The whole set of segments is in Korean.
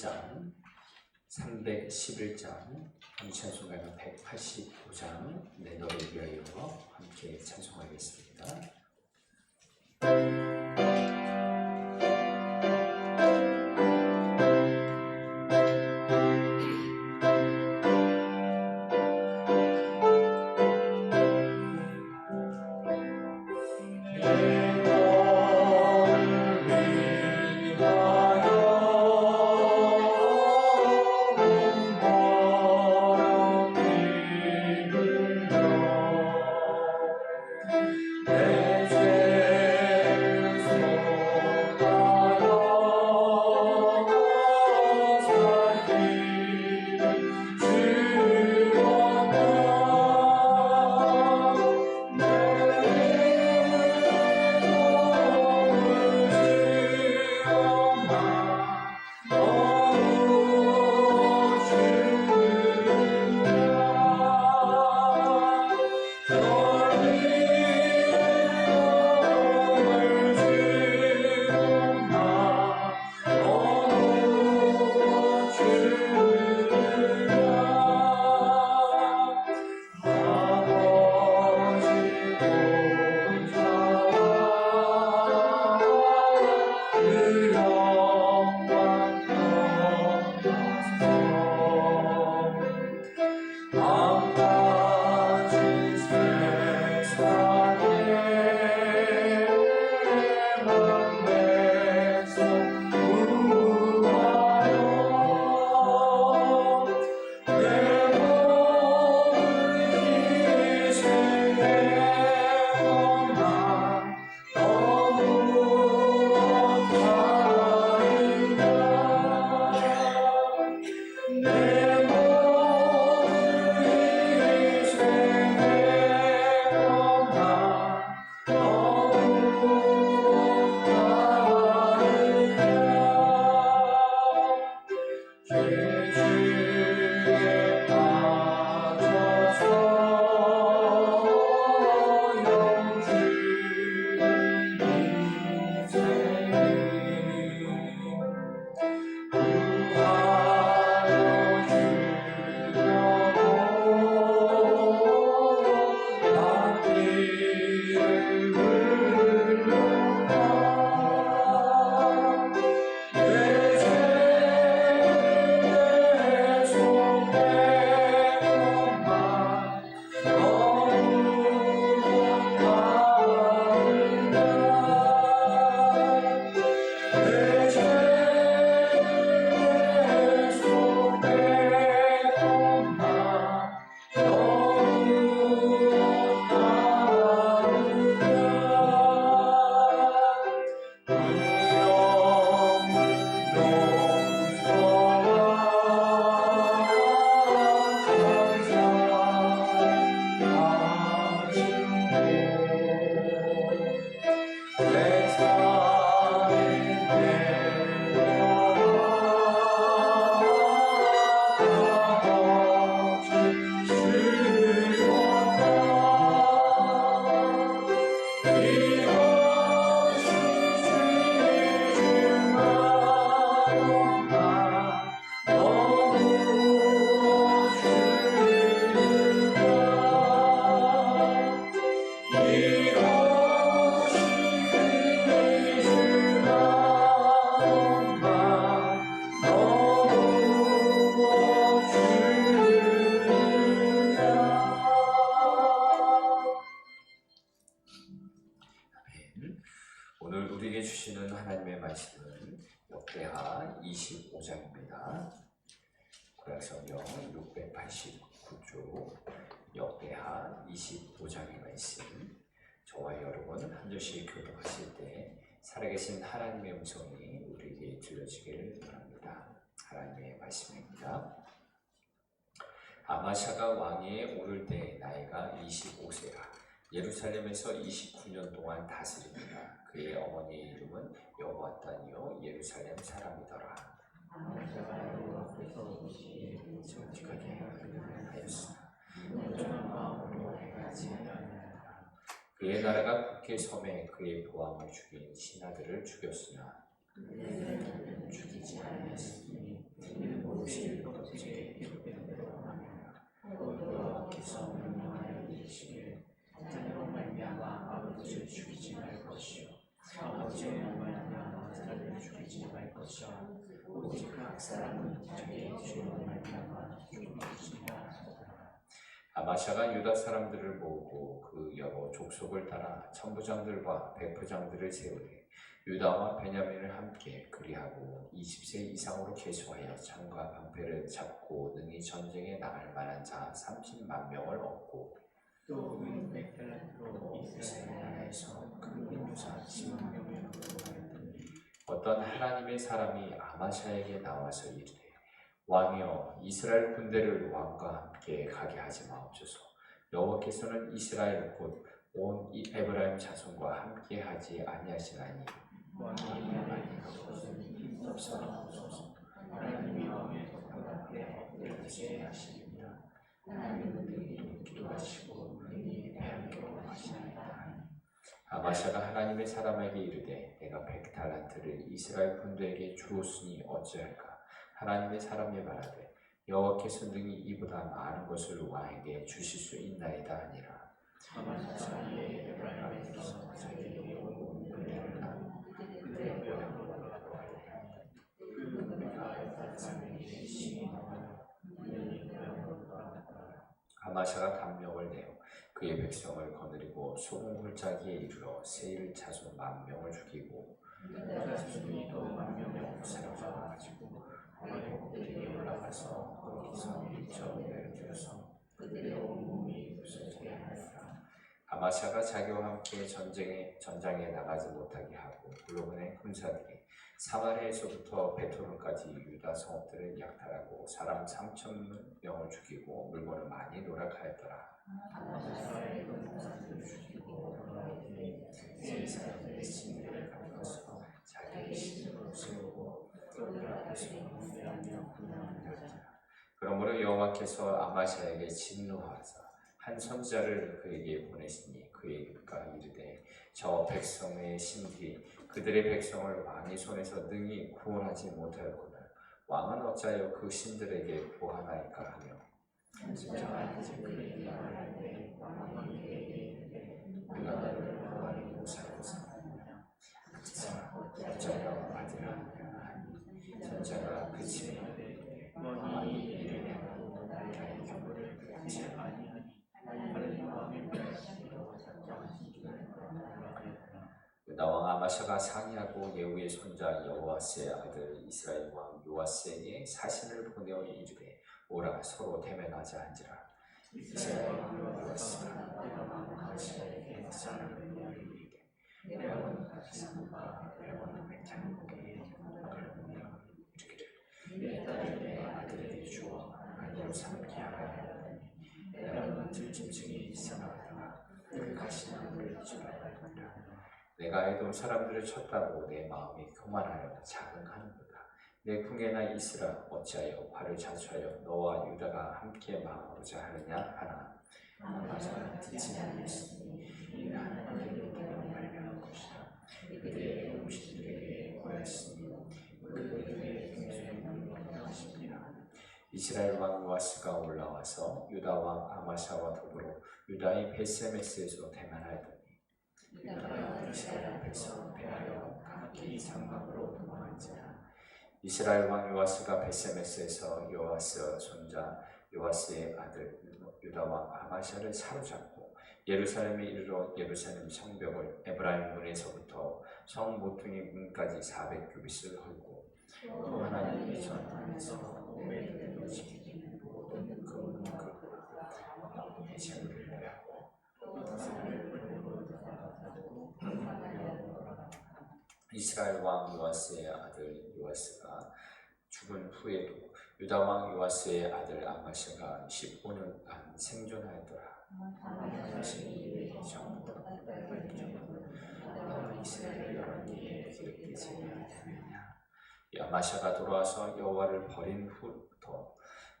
1장 311장 찬송가는 185장 내 너를 위하여 함께 찬송하겠습니다. 오늘 우리에게 주시는 하나님의 말씀은 역대하 25장입니다. 구약성경 689쪽 역대하 25장의 말씀, 저와 여러분 한 절씩 교독하실 때 살아계신 하나님의 음성이 우리에게 들려지기를 바랍니다. 하나님의 말씀입니다. 아마샤가 왕위에 오를 때 나이가 25세라 예루살렘에서 29년 동안 다스립니다. 그의 어머니의 이름은 여호아단이요 예루살렘 사람이더라. 정직하게 하였으나 마음으로 행하지 않았다. 그의 나라가 국회 섬에 그의 보암을 죽인 신하들을 죽였으나 죽이지 않았으니 여호와께서 명령하여 이르시기를 자녀로 말미암아 아버지를 죽이지 말 것이요 아버지로 말미암아 자녀를 죽이지 말 것이라 오직 각 사람은 자기의 죄로 말미암아 죽이지니라. 아마샤가 유다 사람들을 모으고 그 여러 족속을 따라 천부장들과 백부장들을 세우되 유다와 베냐민을 함께 그리하고 20세 이상으로 계수하여 창과 방패를 잡고 능히 전쟁에 나갈 만한 자 30만 명을 얻고 또 은 100달란트로 이스라엘 나라에서 금은유사 10만 명을 얻었더니 어떤 하나님의 사람이 아마샤에게 나와서 이르되 왕이여 이스라엘 군대를 왕과 함께 가게 하지 마옵소서. 여호와께서는 이스라엘 곧 온 에브라임 자손과 함께 하지 아니하시나니 왕이 하나님의 없어서 하나님이 왕의 덕분 앞에 엎드려지게 하시리라. 하나님은 능히 기도하시고 능히 배하기로 하시나이다. 아마샤가 하나님의 사람에게 이르되 내가 100달란트를 이스라엘 군대에게 주었으니 어찌할까. 하나님의 사람이 말하되 여호와께서 능히 이보다 많은 것을 왕에게 주실 수 있나이다 하니라. 아마샤의 에브라임에서 자기에게 온 은혜를 나누고 그들의 고향으로 돌아가고 하리라. 그 은혜가 에브라임 사람에게 시인하여 그들이 고향으로 돌아가더라. 아마샤가 단명을 내어 그의 백성을 거느리고 소금골짜기에 이르러 세일 자손 10,000명을 죽이고 유다 자손이 또 10,000명 사로잡아가지고 왕의 꼭대기에 올라가서 거기서 밀쳐 내려주어서 그들의 온몸이 부서지게 하였다. 아마샤가 자기와 함께 전장에 나가지 못하게 하고 물론의 군사들이 사마리아에서부터 베토론까지 유다 성읍들을 약탈하고 사람 3,000명을 죽이고 물건을 많이 노력하였더라. 아마샤의 군사들을 죽이고 돌아오되 세 사람의 신들을 가져서 자기의 신으로 세우고 그들 앞에서 분배하며 분양하였더라. 그러므로 여호와께서 아마샤에게 진노하사 한 선지자를 그에게 보내시니 그가 이르되 저 백성의 신들이 그들의 백성을 왕의 손에서 능히 구원하지 못하였거늘 왕은 어찌하여 그 신들에게 구하나이까 하며 선지자가 이제 그에게 말하되 왕이 그에게 이르되 내가 너를 왕의 모사로 삼느냐 자 어찌하여 아들아 하니 선지자가 그치에 이르되 왕이 이르되 나의 경고를 듣지 아니하니 다른 왕의 말씀으로 작정하시기를 원하였구나. 유다왕 아마샤가 상의하고 예후의 손자 여호와스의 아들 이스라엘 왕 요아스에게 사신을 보내어 이르되 오라 서로 대면하자 한지라. 이스라엘 왕 요아스가 유다 왕 아마샤에게 사람을 이르되 내가 원하지 삼가 내가 백장국에 경고를 보내어 이르기를 내 딸을 내 아들에게 주어 아내로 삼게 하라. 내가 들짐승이 이상하다가 그 가시는 물을 지나가니라. 내가 에돔 사람들을 쳤다고 내 마음이 교만하여 자긍하는도다. 내 궁에나 있으라 어찌하여 화를 자초하여 너와 유다가 함께 망하고자 하느냐 하나. 아마샤가 듣지 않으시니 이는 하나님의 뜻대로 발명한 것이라. 그들의 음식들에게 보였으니 그들의 굉장히 명령하십니다. 이스라엘 왕 요아스가 올라와서 유다 왕 아마샤와 더불어 유다의 베세메스에서 대면하였더니 유다가 이스라엘 백성을 패하여 각기 장막으로 도망한지라. 이스라엘 왕 요아스가 베세메스에서 요아스 손자 요아스의 아들 유다 왕 아마샤를 사로잡고 예루살렘에 이르러 예루살렘 성벽을 에브라임 문에서부터 성 모퉁이 문까지 400규빗을 헐고 또 하나님의 전 안에서 오베드를 지키는 모든 그 왕의 재물을 빼앗고 이스라엘 왕 요아스의 아들 요아스가 죽은 후에도 유다 왕 요아스의 아들 아마샤가 15년간 생존하였더라. 아마샤의 정부가 너가 이스라엘 여러 개의 기록되지 아니하느냐. 아마샤가 돌아와서 여호와를 버린 후부터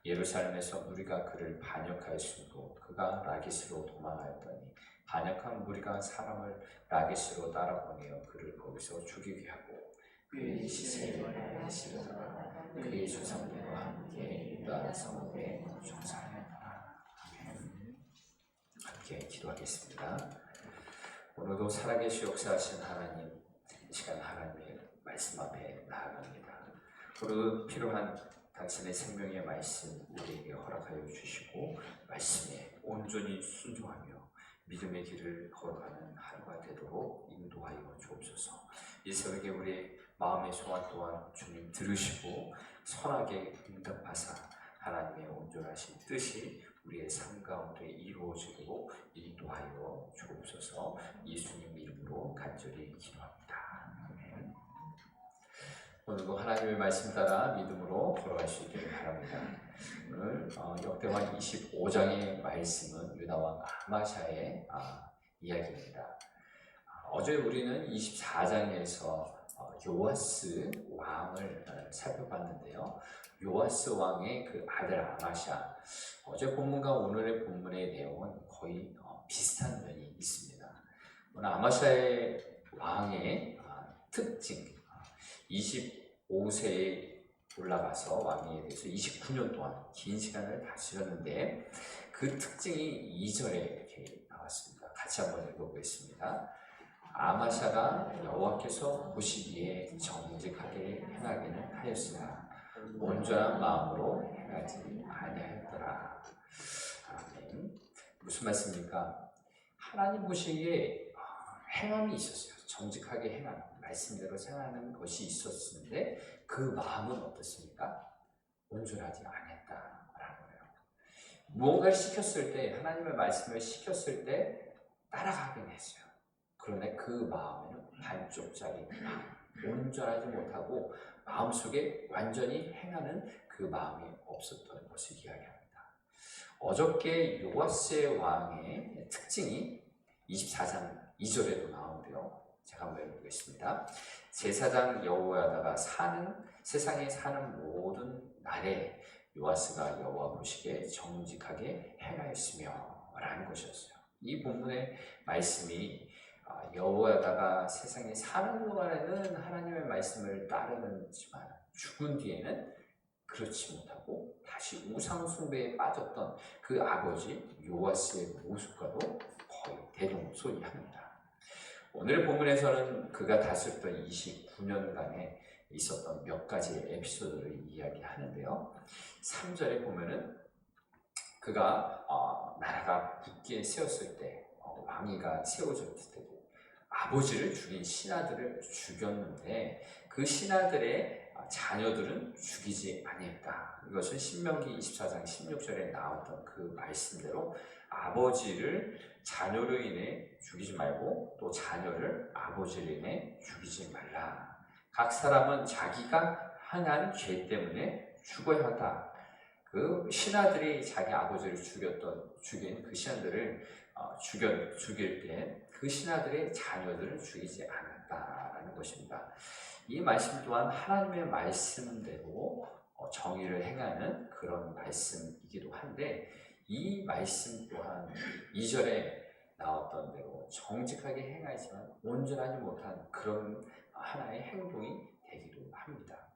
예루살렘에서 무리가 그를 반역하였으므로 그가 라기스로 도망하였더니 반역한 무리가 사람을 라기스로 따라보내어 그를 거기서 죽이게 하고 그의 시세를 하시다가 그의 조상들과 함께 유다 성읍에 정사하였더라. 아멘. 함께 기도하겠습니다. 오늘도 살아계시 역사하신 하나님, 이 시간 하나님의 말씀 앞에 나아갑니다. 오늘도 필요한 당신의 생명의 말씀 우리에게 허락하여 주시고 말씀에 온전히 순종하며 믿음의 길을 걸어가는 하루가 되도록 인도하여 주옵소서. 이 새벽에 우리의 마음의 소원 또한 주님 들으시고 선하게 응답하사 하나님의 온전하신 뜻이 우리의 삶 가운데 이루어지도록 인도하여 주옵소서. 예수님 이름으로 간절히 기도합니다. 아멘. 오늘도 하나님의 말씀 따라 믿음으로 걸어갈 수 있기를 바랍니다. 오늘 역대왕 25장의 말씀은 유다왕 아마샤의 이야기입니다. 어제 우리는 24장에서 요아스 왕을 살펴봤는데요. 요아스 왕의 그 아들 아마샤, 어제 본문과 오늘의 본문의 내용은 거의 비슷한 면이 있습니다. 오늘 아마샤의 왕의 특징, 25세에 올라가서 왕위에 대해서 29년 동안 긴 시간을 다스렸는데 그 특징이 2절에 이렇게 나왔습니다. 같이 한번 읽어보겠습니다. 아마샤가 여호와께서 보시기에 정직하게 행하기는 하였으나 온전한 마음으로 행하지 아니하였더라. 아멘. 무슨 말씀입니까? 하나님 보시기에 행함이 있었어요. 정직하게 행함, 말씀대로 생각하는 것이 있었는데 그 마음은 어떻습니까? 온전하지 않았다라는 거예요. 무언가를 시켰을 때, 하나님의 말씀을 시켰을 때 따라가긴 했어요. 그런데 그 마음에는 반쪽짜리 온전하지 못하고 마음속에 완전히 행하는 그 마음이 없었던 것을 이야기합니다. 어저께 요아스의 왕의 특징이 24장 2절에도 나오는데요. 제가 한번 읽어보겠습니다. 제사장 여호야다가 세상에 사는 모든 날에 요아스가 여호와 보시기에 정직하게 행하였으며 라는 것이었어요. 이 본문의 말씀이 여호야다가 세상에 사는 동안에는 하나님의 말씀을 따르는지만 죽은 뒤에는 그렇지 못하고 다시 우상 숭배에 빠졌던 그 아버지 요아스의 모습과도 거의 대동소이합니다. 오늘 본문에서는 그가 다스렸던 29년간에 있었던 몇 가지의 에피소드를 이야기하는데요. 3절에 보면은 그가 나라가 굳게 세웠을 때 왕위가 세워졌을 때 아버지를 죽인 신하들을 죽였는데 그 신하들의 자녀들은 죽이지 아니했다. 이것은 신명기 24장 16절에 나왔던 그 말씀대로 아버지를 자녀로 인해 죽이지 말고 또 자녀를 아버지로 인해 죽이지 말라. 각 사람은 자기가 행한 죄 때문에 죽어야 한다. 그 신하들이 자기 아버지를 죽인 그 신하들을 죽일 때 그 신하들의 자녀들을 죽이지 않았다라는 것입니다. 이 말씀 또한 하나님의 말씀대로 정의를 행하는 그런 말씀이기도 한데 이 말씀 또한 2절에 나왔던 대로 정직하게 행하지만 온전하지 못한 그런 하나의 행동이 되기도 합니다.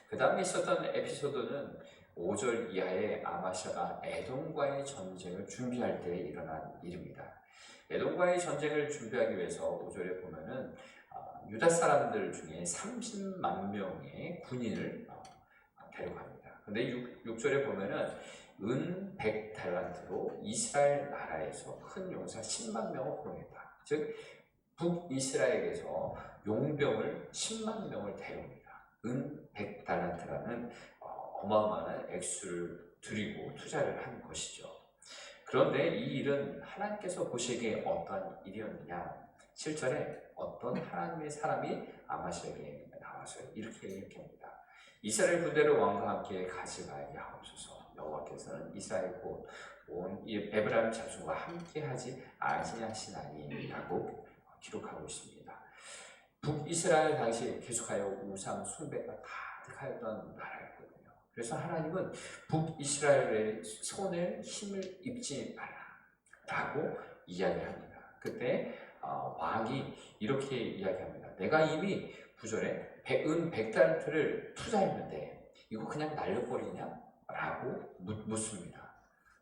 그 다음에 있었던 에피소드는 5절 이하의 아마샤가 에돔과의 전쟁을 준비할 때 일어난 일입니다. 에돔과의 전쟁을 준비하기 위해서 5절에 보면은 유다 사람들 중에 30만 명의 군인을 데려갑니다. 근데 6절에 보면은 은 100달란트로 이스라엘 나라에서 큰 용사 10만 명을 보냈다. 즉 북이스라엘에서 용병을 10만 명을 데려옵니다. 은 100달란트라는 어마어마한 액수를 들이고 투자를 한 것이죠. 그런데 이 일은 하나님께서 보시기에 어떤 일이었느냐? 7절에 어떤 하나님의 사람이 아마샤에게 나와서 이렇게 얘기합니다. 이스라엘 군대를 왕과 함께 가져가게 하옵소서. 여호와께서는 이스라엘 곧 온 에브라임 자손과 함께하지 아니하시나니라고 기록하고 있습니다. 북이스라엘 당시 계속하여 우상 숭배가 가득하였던 나라였거든요. 그래서 하나님은 북이스라엘의 손에 힘을 입지 말라라고 이야기합니다. 그때 왕이 이렇게 이야기합니다. 내가 이미 9절에 은 100달란트를 투자했는데 이거 그냥 날려버리냐? 라고 묻습니다.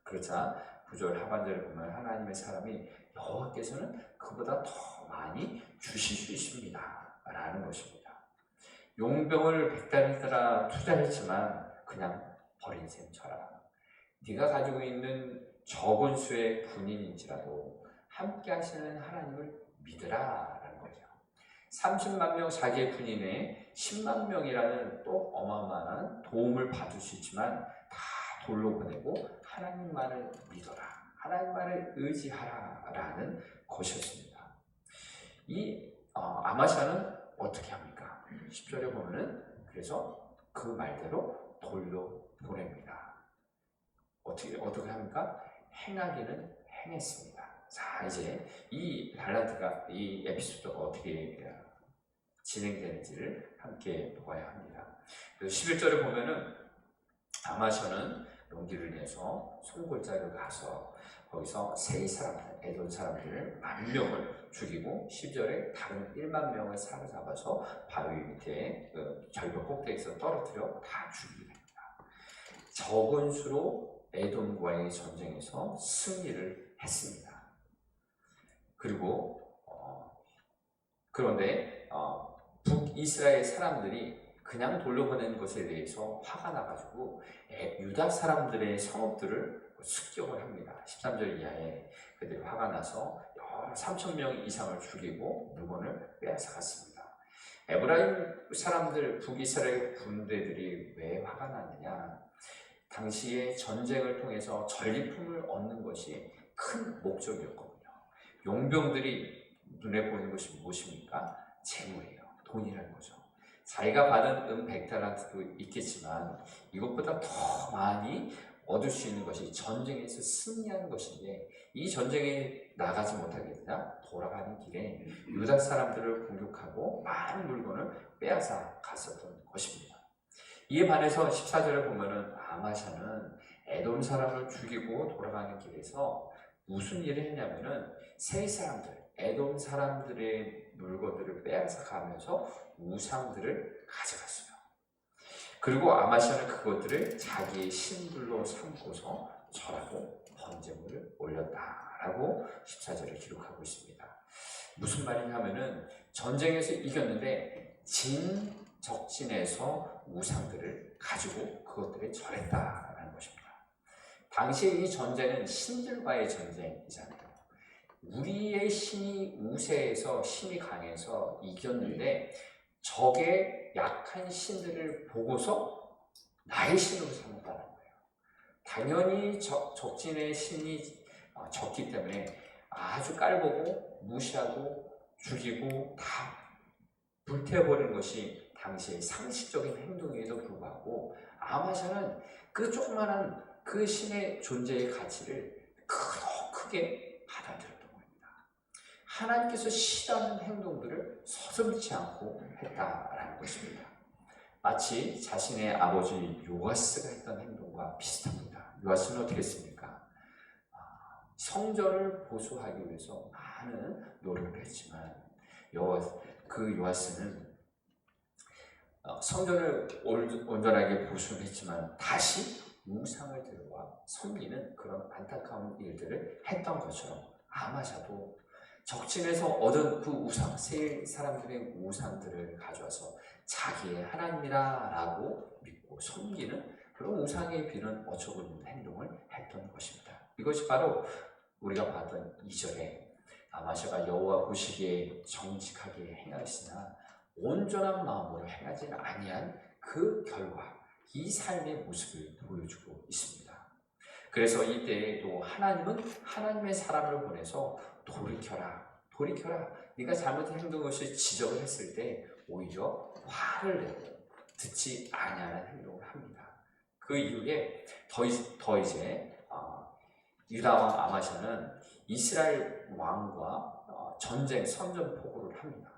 그러자 9절 하반절에 보면 하나님의 사람이 여호와께서는 그보다 더 많이 주실 수 있습니다 라는 것입니다. 용병을 100달란트나 투자했지만 그냥 버린 셈 쳐라. 네가 가지고 있는 적은 수의 군인인지라도 함께 하시는 하나님을 믿으라 라는 거죠. 30만 명 자기의 군인에 10만 명이라는 또 어마어마한 도움을 받을 수 있지만 다 돌로 보내고 하나님만을 믿어라, 하나님만을 의지하라 라는 것이었습니다. 이 아마샤는 어떻게 합니까? 10절에 보면은 그래서 그 말대로 돌로 보냅니다. 어떻게 합니까? 행하기는 행했습니다. 자, 이제 이 달란트가, 이 에피소드가 어떻게 진행되는지를 함께 보아야 합니다. 그래서 11절에 보면은 아마샤는 용기를 내서 송골짜기로 가서 거기서 세이 사람들, 에돔 사람들 10,000명을 죽이고 10절에 다른 1만 명을 사로잡아서 바위 밑에 절벽 꼭대기에서 떨어뜨려 다 죽이게 됩니다. 적은 수로 에돔과의 전쟁에서 승리를 했습니다. 그리고 그런데 북이스라엘 사람들이 그냥 돌려보낸 것에 대해서 화가 나가지고 유다 사람들의 성읍들을 습격을 합니다. 13절 이하에 그들이 화가 나서 3,000명 이상을 죽이고 물건을 빼앗아갔습니다. 에브라임 사람들, 북이스라엘 군대들이 왜 화가 났느냐? 당시에 전쟁을 통해서 전리품을 얻는 것이 큰 목적이었거든요. 용병들이 눈에 보이는 것이 무엇입니까? 재물이에요. 돈이라는 거죠. 자기가 받은 100달란트도 있겠지만 이것보다 더 많이 얻을 수 있는 것이 전쟁에서 승리하는 것인데, 이 전쟁에 나가지 못하게 되자 돌아가는 길에 유다 사람들을 공격하고 많은 물건을 빼앗아 갔었던 것입니다. 이에 반해서 14절에 보면은 아마샤는 에돔 사람을 죽이고 돌아가는 길에서 무슨 일을 했냐면은 세이 사람들, 에돔 사람들의 물건들을 빼앗아 가면서 우상들을 가져갔어요. 그리고 아마샤는 그것들을 자기의 신들로 삼고서 절하고 번제물을 올렸다라고 14절에 기록하고 있습니다. 무슨 말이냐 하면은 전쟁에서 이겼는데 적진에서 우상들을 가지고 그것들을 절했다라는 것입니다. 당시에 이 전쟁은 신들과의 전쟁이잖아요. 우리의 신이 우세해서 힘이 강해서 이겼는데 적의 약한 신들을 보고서 나의 신으로 삼았다는 거예요. 당연히 적진의 신이 적기 때문에 아주 깔보고 무시하고 죽이고 다 불태워버리는 것이 당시의 상식적인 행동에도 불구하고 아마샤는 그 조그만한 그 신의 존재의 가치를 크게 받아들였던 겁니다. 하나님께서 싫어하는 행동들을 서슴지 않고 했다라는 것입니다. 마치 자신의 아버지 요아스가 했던 행동과 비슷합니다. 요아스는 어떻게 했습니까? 성전을 보수하기 위해서 많은 노력을 했지만 그 요아스는 성전을 온전하게 보수는 했지만 다시 우상을 들어와 섬기는 그런 안타까운 일들을 했던 것처럼 아마샤도 적진에서 얻은 그 우상, 세 사람들의 우상들을 가져와서 자기의 하나님이라고 믿고 섬기는 그런 우상에 비는 어처구니없는 행동을 했던 것입니다. 이것이 바로 우리가 봤던 2절에 아마샤가 여호와 보시기에 정직하게 행하였으나 온전한 마음으로 행하지 아니한 그 결과, 이 삶의 모습을 보여주고 있습니다. 그래서 이때에도 하나님은 하나님의 사람을 보내서 돌이켜라. 네가 잘못한 행동을 지적을 했을 때 오히려 화를 내고 듣지 아니하는 행동을 합니다. 그 이후에 더 이제 유다와 아마샤는 이스라엘 왕과 전쟁 선전포고를 합니다.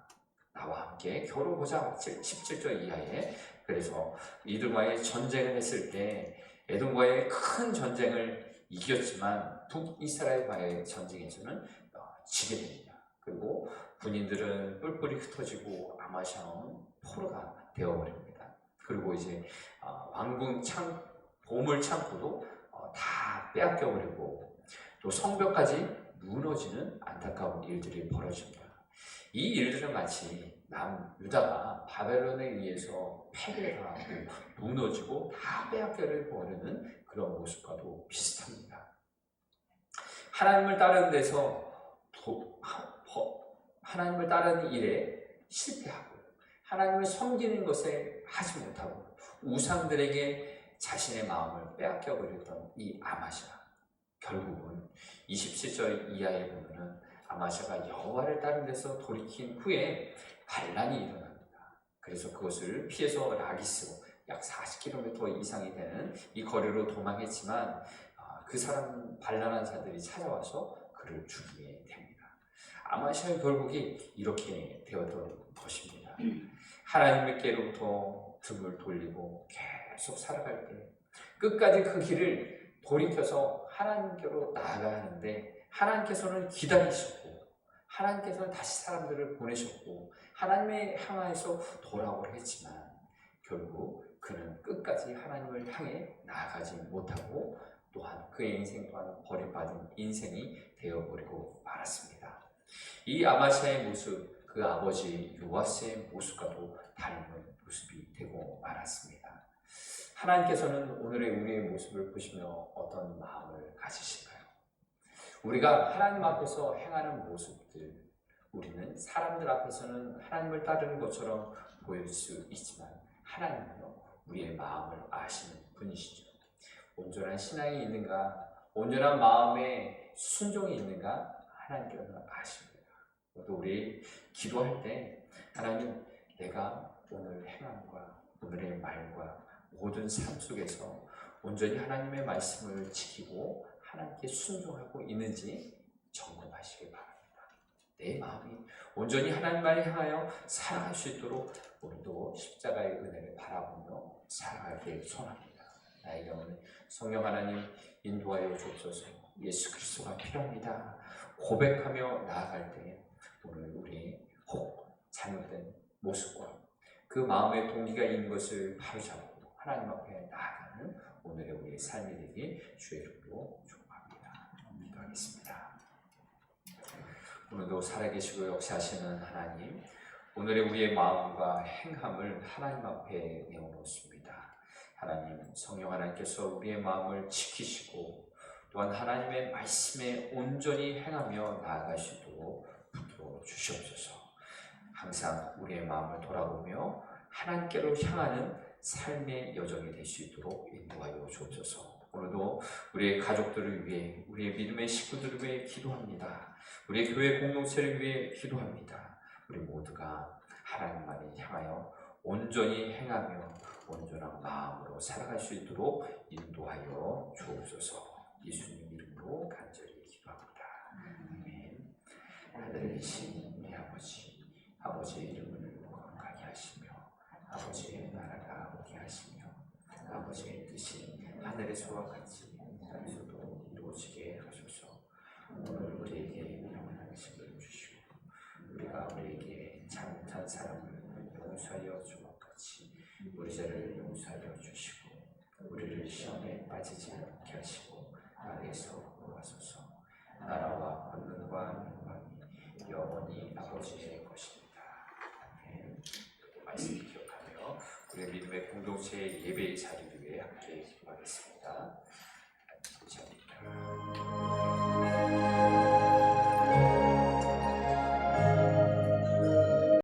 나와 함께 겨루보자. 17절 이하에. 그래서 이들과의 전쟁을 했을 때 에돔과의 큰 전쟁을 이겼지만 북이스라엘과의 전쟁에서는 지게 됩니다. 그리고 군인들은 뿔뿔이 흩어지고 아마샤는 포로가 되어버립니다. 그리고 이제 왕궁 보물 창고도 다 빼앗겨버리고 또 성벽까지 무너지는 안타까운 일들이 벌어집니다. 이 일들은 마치 남유다가 바벨론에 의해서 패배하고 무너지고 다 빼앗겨를 버리는 그런 모습과도 비슷합니다. 하나님을 따르는 데서 하나님을 따르는 일에 실패하고 하나님을 섬기는 것에 하지 못하고 우상들에게 자신의 마음을 빼앗겨 버렸던 이 아마샤, 결국은 27절 이하에 보면은 아마샤가 여호와를 따르는 데서 돌이킨 후에 반란이 일어납니다. 그래서 그것을 피해서 라기스로 약 40km 이상이 되는 이 거리로 도망했지만 그 사람 반란한 자들이 찾아와서 그를 죽이게 됩니다. 아마샤의 결국이 이렇게 되었던 것입니다. 하나님께로부터 등을 돌리고 계속 살아갈 때 끝까지 그 길을 돌이켜서 하나님께로 나아가야 하는데 하나님께서는 기다리셨고 하나님께서는 다시 사람들을 보내셨고 하나님의 향하여서 돌아오려 했지만 결국 그는 끝까지 하나님을 향해 나아가지 못하고 또한 그의 인생 또한 버림받은 인생이 되어버리고 말았습니다. 이 아마샤의 모습, 그 아버지 요아스의 모습과도 닮은 모습이 되고 말았습니다. 하나님께서는 오늘의 우리의 모습을 보시며 어떤 마음을 가지실까요? 우리가 하나님 앞에서 행하는 모습들, 우리는 사람들 앞에서는 하나님을 따르는 것처럼 보일 수 있지만 하나님은요, 우리의 마음을 아시는 분이시죠. 온전한 신앙이 있는가, 온전한 마음의 순종이 있는가 하나님께서는 아십니다. 또 우리 기도할 때 하나님, 내가 오늘 행함과 오늘의 말과 모든 삶 속에서 온전히 하나님의 말씀을 지키고 하나님께 순종하고 있는지 점검하시기 바랍니다. 내 마음이 온전히 하나님만을 향하여 살아갈 수 있도록 우리도 십자가의 은혜를 바라보며 살아가길 소원합니다. 나에게 오늘 성령 하나님 인도하여 주옵소서. 예수 그리스도가 필요합니다. 고백하며 나아갈 때 오늘 우리 혹 잘못된 모습과 그 마음의 동기가 있는 것을 바로잡고 하나님 앞에 나아가는 오늘의 우리의 삶이 되길 주의 이름으로 축복합니다. 기도하겠습니다. 오늘도 살아계시고 역사하시는 하나님, 오늘의 우리의 마음과 행함을 하나님 앞에 내어놓습니다. 하나님, 성령 하나님께서 우리의 마음을 지키시고 또한 하나님의 말씀에 온전히 행하며 나아갈 수 있도록 붙들어 주시옵소서. 항상 우리의 마음을 돌아보며 하나님께로 향하는 삶의 여정이 될 수 있도록 인도하여 주옵소서. 오늘도 우리의 가족들을 위해, 우리의 믿음의 식구들을 위해 기도합니다. 우리의 교회 공동체를 위해 기도합니다. 우리 모두가 하나님만을 향하여 온전히 행하며 온전한 마음으로 살아갈 수 있도록 인도하여 주옵소서. 예수님 이름으로 간절히 기도합니다. 아멘. 하늘에 계신 우리 아버지의 이름을 거룩하게 하시며 아버지의 나라가 오게 하시며 아버지의 뜻이 하늘에서와 같이 땅에서도 이루어지게 하소서. 오늘 우리에게 영원한 음식을 주시고 우리가 우리에게 잘못한 사람을 용서하여 준 것 같이 우리 죄를 용서하여 주시고 우리를 시험에 빠지지 않게 하시고 악에서 구하소서. 나라와 권능과 영광이 영원히 아버지의 것입니다. 아멘. 말씀 기억하며 우리의 믿음의 공동체의 예배의 자리를 위해 함께 기도하겠습니다.